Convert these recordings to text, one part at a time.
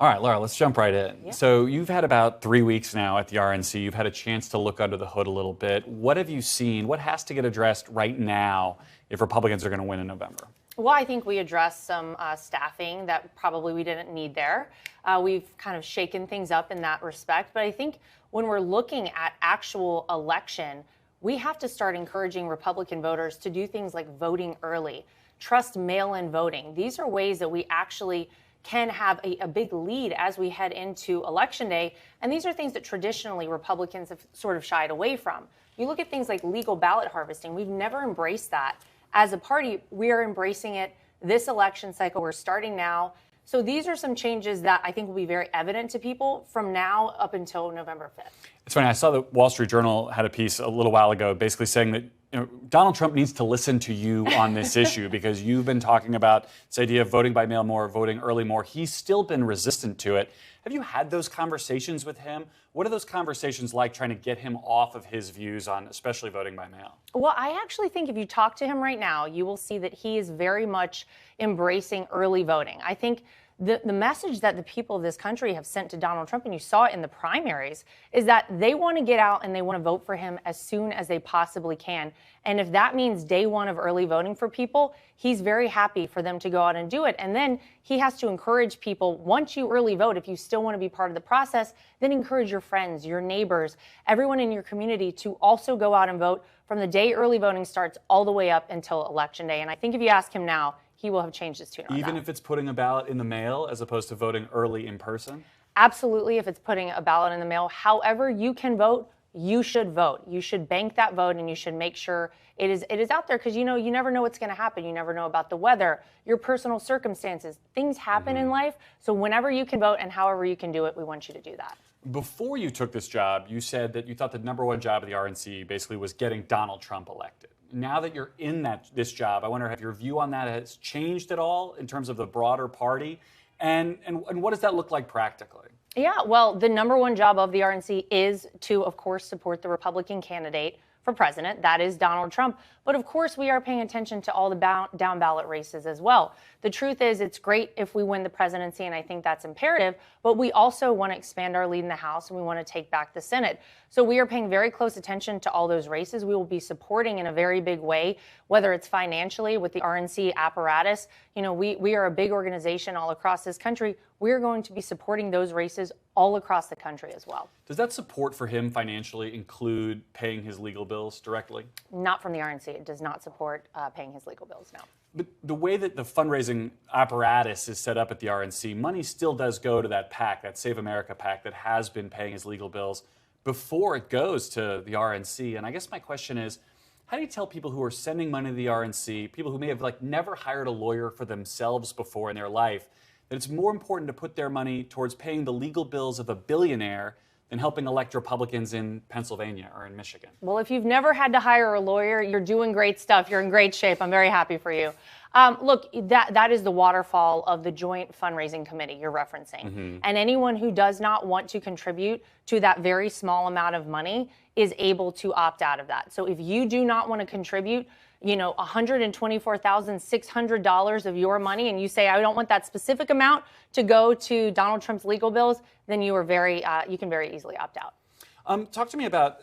All right, Lara, let's jump right in. Yeah. So you've had about 3 weeks now at the RNC. You've had a chance to look under the hood a little bit. What have you seen? What has to get addressed right now if Republicans are going to win in November? Well, I think we addressed some staffing that probably we didn't need there. We've kind of shaken things up in that respect. But I think when we're looking at actual election, we have to start encouraging Republican voters to do things like voting early, trust mail-in voting. These are ways that we actually can have a big lead as we head into Election Day. And these are things that traditionally Republicans have sort of shied away from. You look at things like legal ballot harvesting. We've never embraced that. As a party, we are embracing it this election cycle. We're starting now. So these are some changes that I think will be very evident to people from now up until November 5th. It's funny, I saw the Wall Street Journal had a piece a little while ago basically saying that Donald Trump needs to listen to you on this issue because you've been talking about this idea of voting by mail more, voting early more. He's still been resistant to it. Have you had those conversations with him? What are those conversations like trying to get him off of his views on especially voting by mail? Well, I actually think if you talk to him right now, you will see that he is very much embracing early voting. I think the message that the people of this country have sent to Donald Trump, and you saw it in the primaries, is that they want to get out and they want to vote for him as soon as they possibly can. And if that means day one of early voting for people, he's very happy for them to go out and do it. And then he has to encourage people, once you early vote, if you still want to be part of the process, then encourage your friends, your neighbors, everyone in your community to also go out and vote from the day early voting starts all the way up until Election Day. And I think if you ask him now, he will have changed his tune on that. Even if it's putting a ballot in the mail as opposed to voting early in person? Absolutely, if it's putting a ballot in the mail. However you can vote, you should vote. You should bank that vote and you should make sure it is out there because, you never know what's going to happen. You never know about the weather, your personal circumstances. Things happen in life. So whenever you can vote and however you can do it, we want you to do that. Before you took this job, you said that you thought the number one job of the RNC basically was getting Donald Trump elected. Now that you're in this job, I wonder if your view on that has changed at all in terms of the broader party, and what does that look like practically? Yeah, well, the number one job of the RNC is to, of course, support the Republican candidate for president. That is Donald Trump. But of course, we are paying attention to all the down ballot races as well. The truth is, it's great if we win the presidency, and I think that's imperative, but we also want to expand our lead in the House, and we want to take back the Senate. So we are paying very close attention to all those races. We will be supporting in a very big way, whether it's financially with the RNC apparatus. We are a big organization all across this country. We're going to be supporting those races all across the country as well. Does that support for him financially include paying his legal bills directly? Not from the RNC. It does not support paying his legal bills, no. But the way that the fundraising apparatus is set up at the RNC, money still does go to that PAC, that Save America PAC that has been paying his legal bills before it goes to the RNC. And I guess my question is, how do you tell people who are sending money to the RNC, people who may have never hired a lawyer for themselves before in their life, that it's more important to put their money towards paying the legal bills of a billionaire than helping elect Republicans in Pennsylvania or in Michigan? Well, if you've never had to hire a lawyer, you're doing great stuff. You're in great shape. I'm very happy for you. Look, that is the waterfall of the joint fundraising committee you're referencing. And anyone who does not want to contribute to that very small amount of money is able to opt out of that. So if you do not want to contribute, $124,600 of your money, and you say, I don't want that specific amount to go to Donald Trump's legal bills, then you can very easily opt out. Talk to me about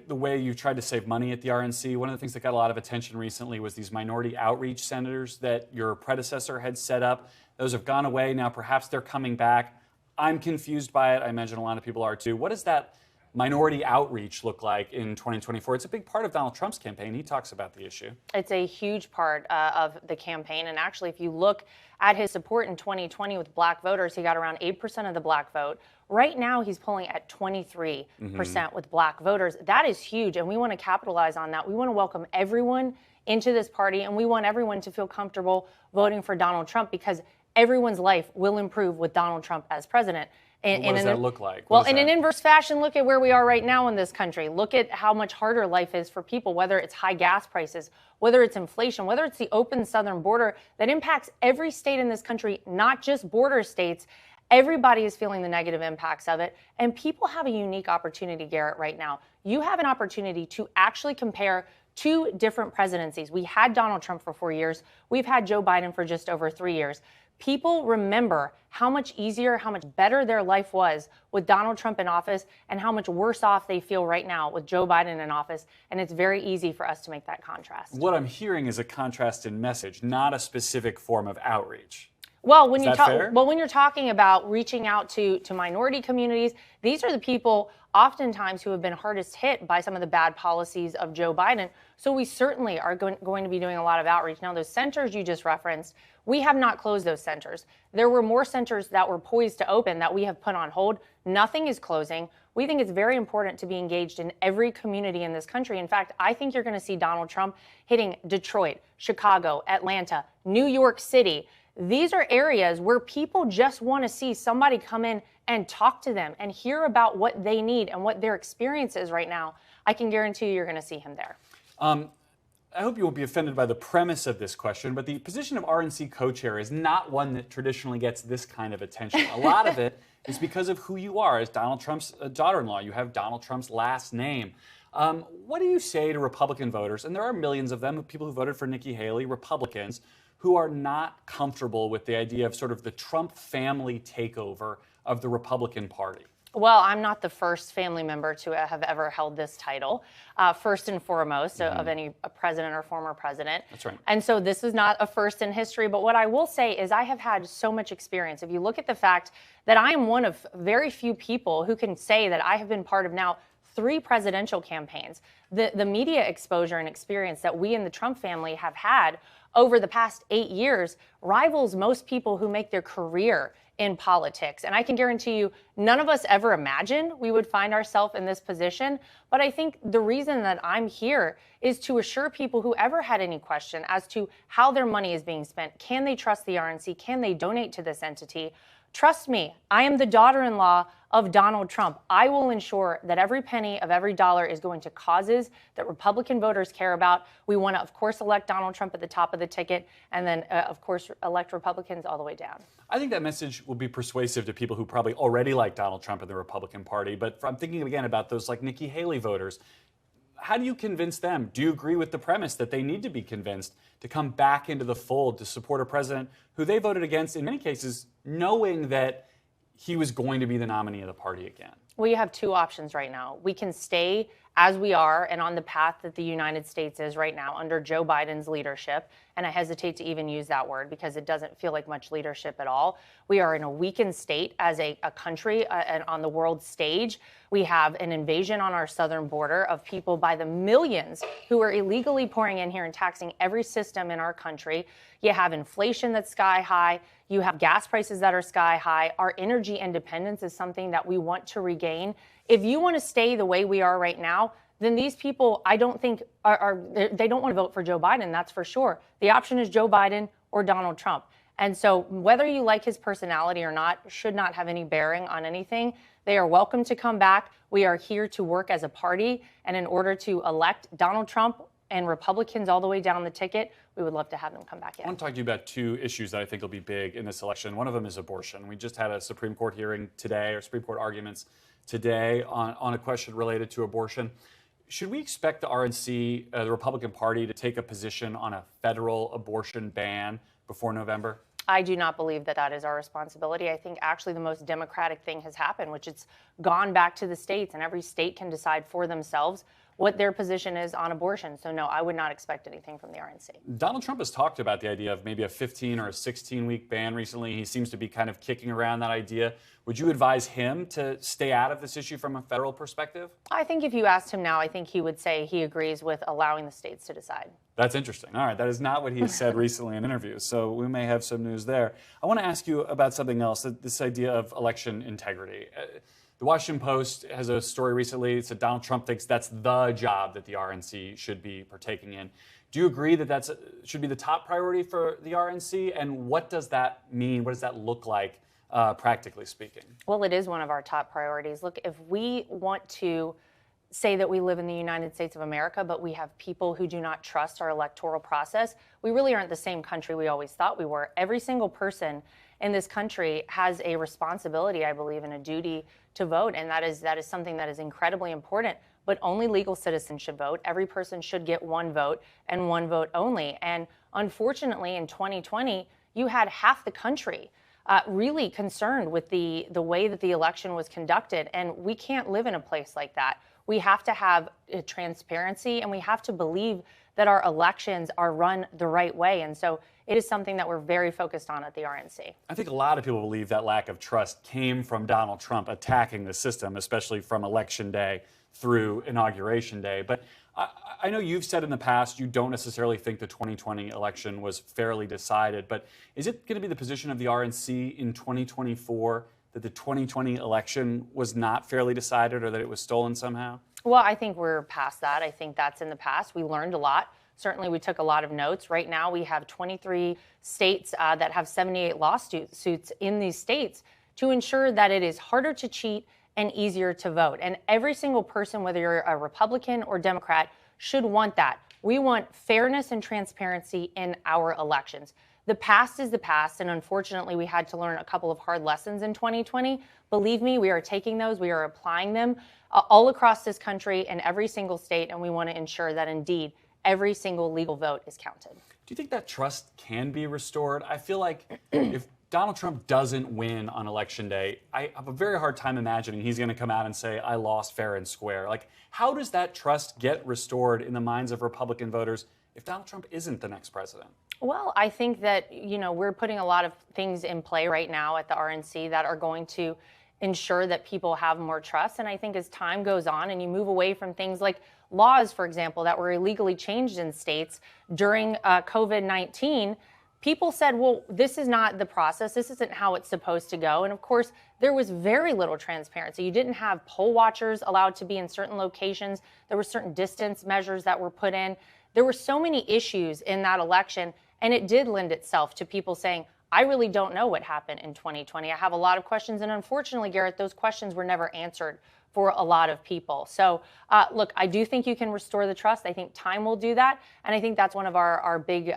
the way you tried to save money at the RNC. One of the things that got a lot of attention recently was these minority outreach centers that your predecessor had set up. Those have gone away. Now perhaps they're coming back. I'm confused by it. I imagine a lot of people are too. What does that minority outreach look like in 2024? It's a big part of Donald Trump's campaign. He talks about the issue. It's a huge part of the campaign. And actually, if you look at his support in 2020 with black voters, he got around 8% of the black vote. Right now, he's polling at 23% with black voters. That is huge, and we want to capitalize on that. We want to welcome everyone into this party, and we want everyone to feel comfortable voting for Donald Trump because everyone's life will improve with Donald Trump as president. What does that look like? Well, in an inverse fashion, look at where we are right now in this country. Look at how much harder life is for people, whether it's high gas prices, whether it's inflation, whether it's the open southern border that impacts every state in this country, not just border states. Everybody is feeling the negative impacts of it. And people have a unique opportunity, Garrett, right now. You have an opportunity to actually compare two different presidencies. We had Donald Trump for 4 years. We've had Joe Biden for just over 3 years. People remember how much easier, how much better their life was with Donald Trump in office and how much worse off they feel right now with Joe Biden in office. And it's very easy for us to make that contrast. What I'm hearing is a contrast in message, not a specific form of outreach. Well, when when you're talking about reaching out to minority communities, these are the people oftentimes who have been hardest hit by some of the bad policies of Joe Biden. So we certainly are going to be doing a lot of outreach. Now, those centers you just referenced, we have not closed those centers. There were more centers that were poised to open that we have put on hold. Nothing is closing. We think it's very important to be engaged in every community in this country. In fact, I think you're going to see Donald Trump hitting Detroit, Chicago, Atlanta, New York City. These are areas where people just want to see somebody come in and talk to them and hear about what they need and what their experience is right now. I can guarantee you're going to see him there. I hope you won't be offended by the premise of this question, but the position of RNC co-chair is not one that traditionally gets this kind of attention. A lot of it is because of who you are as Donald Trump's daughter-in-law. You have Donald Trump's last name. What do you say to Republican voters, and there are millions of them, people who voted for Nikki Haley, Republicans, who are not comfortable with the idea of sort of the Trump family takeover of the Republican Party? Well, I'm not the first family member to have ever held this title, first and foremost, of any president or former president. That's right. And so this is not a first in history. But what I will say is I have had so much experience. If you look at the fact that I am one of very few people who can say that I have been part of now 3 presidential campaigns, the media exposure and experience that we in the Trump family have had over the past 8 years rivals most people who make their career in politics. And I can guarantee you, none of us ever imagined we would find ourselves in this position. But I think the reason that I'm here is to assure people who ever had any question as to how their money is being spent. Can they trust the RNC? Can they donate to this entity? Trust me, I am the daughter-in-law of Donald Trump. I will ensure that every penny of every dollar is going to causes that Republican voters care about. We want to, of course, elect Donald Trump at the top of the ticket and then, of course, elect Republicans all the way down. I think that message will be persuasive to people who probably already like Donald Trump and the Republican Party. But I'm thinking again about those like Nikki Haley voters. How do you convince them? Do you agree with the premise that they need to be convinced to come back into the fold to support a president who they voted against, in many cases, knowing that he was going to be the nominee of the party again? Well, you have 2 options right now. We can stay as we are and on the path that the United States is right now under Joe Biden's leadership. And I hesitate to even use that word because it doesn't feel like much leadership at all. We are in a weakened state as a country and on the world stage. We have an invasion on our southern border of people by the millions who are illegally pouring in here and taxing every system in our country. You have inflation that's sky high. You have gas prices that are sky high. Our energy independence is something that we want to regain. If you want to stay the way we are right now, then these people, I don't think, they don't want to vote for Joe Biden, that's for sure. The option is Joe Biden or Donald Trump. And so whether you like his personality or not should not have any bearing on anything. They are welcome to come back. We are here to work as a party. And in order to elect Donald Trump and Republicans all the way down the ticket, we would love to have them come back in. I want to talk to you about 2 issues that I think will be big in this election. One of them is abortion. We just had a Supreme Court hearing today, or Supreme Court arguments today on a question related to abortion. Should we expect the RNC, the Republican Party, to take a position on a federal abortion ban before November? I do not believe that that is our responsibility. I think actually the most democratic thing has happened, which it's gone back to the states, and every state can decide for themselves what their position is on abortion. So no, I would not expect anything from the RNC. Donald Trump has talked about the idea of maybe a 15 or a 16-week ban recently. He seems to be kind of kicking around that idea. Would you advise him to stay out of this issue from a federal perspective? I think if you asked him now, I think he would say he agrees with allowing the states to decide. That's interesting. All right, that is not what he has said recently in interviews, so we may have some news there. I want to ask you about something else, this idea of election integrity. The Washington Post has a story recently that said Donald Trump thinks that's the job that the RNC should be partaking in. Do you agree that that should be the top priority for the RNC? And what does that mean? What does that look like, practically speaking? Well, it is one of our top priorities. Look, if we want to say that we live in the United States of America, but we have people who do not trust our electoral process, we really aren't the same country we always thought we were. Every single person in this country has a responsibility, I believe, and a duty to vote, and that is something that is incredibly important. But only legal citizens should vote. Every person should get one vote and one vote only. And unfortunately, in 2020, you had half the country really concerned with the way that the election was conducted. And we can't live in a place like that. We have to have transparency, and we have to believe that our elections are run the right way. And so it is something that we're very focused on at the RNC. I think a lot of people believe that lack of trust came from Donald Trump attacking the system, especially from Election Day through Inauguration Day. But I know you've said in the past you don't necessarily think the 2020 election was fairly decided, but is it going to be the position of the RNC in 2024 that the 2020 election was not fairly decided or that it was stolen somehow? Well, I think we're past that. I think that's in the past. We learned a lot. Certainly, we took a lot of notes. Right now, we have 23 states that have 78 lawsuits in these states to ensure that it is harder to cheat and easier to vote. And every single person, whether you're a Republican or Democrat, should want that. We want fairness and transparency in our elections. The past is the past, and unfortunately, we had to learn a couple of hard lessons in 2020. Believe me, we are taking those, we are applying them all across this country in every single state, and we want to ensure that indeed every single legal vote is counted. Do you think that trust can be restored? I feel like if Donald Trump doesn't win on Election Day, I have a very hard time imagining he's going to come out and say, I lost fair and square. Like, how does that trust get restored in the minds of Republican voters if Donald Trump isn't the next president? Well, I think that, we're putting a lot of things in play right now at the RNC that are going to ensure that people have more trust. And I think as time goes on and you move away from things like laws, for example, that were illegally changed in states during COVID-19, people said, well, this is not the process. This isn't how it's supposed to go. And of course, there was very little transparency. You didn't have poll watchers allowed to be in certain locations. There were certain distance measures that were put in. There were so many issues in that election, and it did lend itself to people saying, I really don't know what happened in 2020. I have a lot of questions. And unfortunately, Garrett, those questions were never answered for a lot of people. So, look, I do think you can restore the trust. I think time will do that. And I think that's one of our big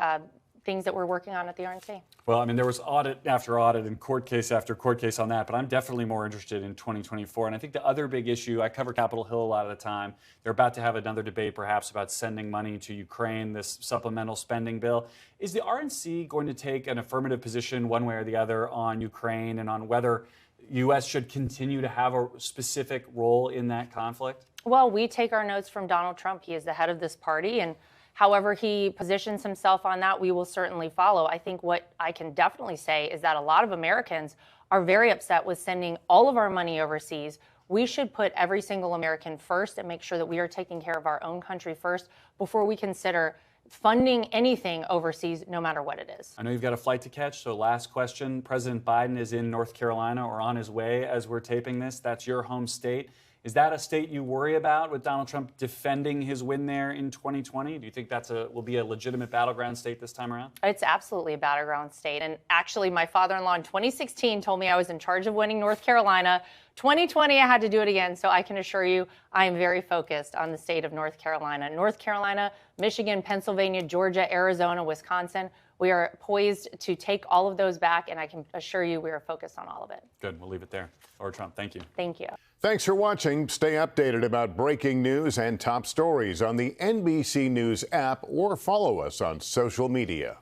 things that we're working on at the RNC. Well, I mean, there was audit after audit and court case after court case on that, but I'm definitely more interested in 2024. And I think the other big issue, I cover Capitol Hill a lot of the time. They're about to have another debate, perhaps, about sending money to Ukraine, this supplemental spending bill. Is the RNC going to take an affirmative position one way or the other on Ukraine and on whether U.S. should continue to have a specific role in that conflict? Well, we take our notes from Donald Trump. He is the head of this party, and however he positions himself on that, we will certainly follow. I think what I can definitely say is that a lot of Americans are very upset with sending all of our money overseas. We should put every single American first and make sure that we are taking care of our own country first before we consider funding anything overseas, no matter what it is. I know you've got a flight to catch, so last question. President Biden is in North Carolina or on his way as we're taping this. That's your home state. Is that a state you worry about with Donald Trump defending his win there in 2020? Do you think will be a legitimate battleground state this time around? It's absolutely a battleground state. And actually, my father-in-law in 2016 told me I was in charge of winning North Carolina. 2020, I had to do it again. So I can assure you, I am very focused on the state of North Carolina. North Carolina, Michigan, Pennsylvania, Georgia, Arizona, Wisconsin. We are poised to take all of those back, and I can assure you we are focused on all of it. Good. We'll leave it there. Lara Trump, thank you. Thank you. Thanks for watching. Stay updated about breaking news and top stories on the NBC News app or follow us on social media.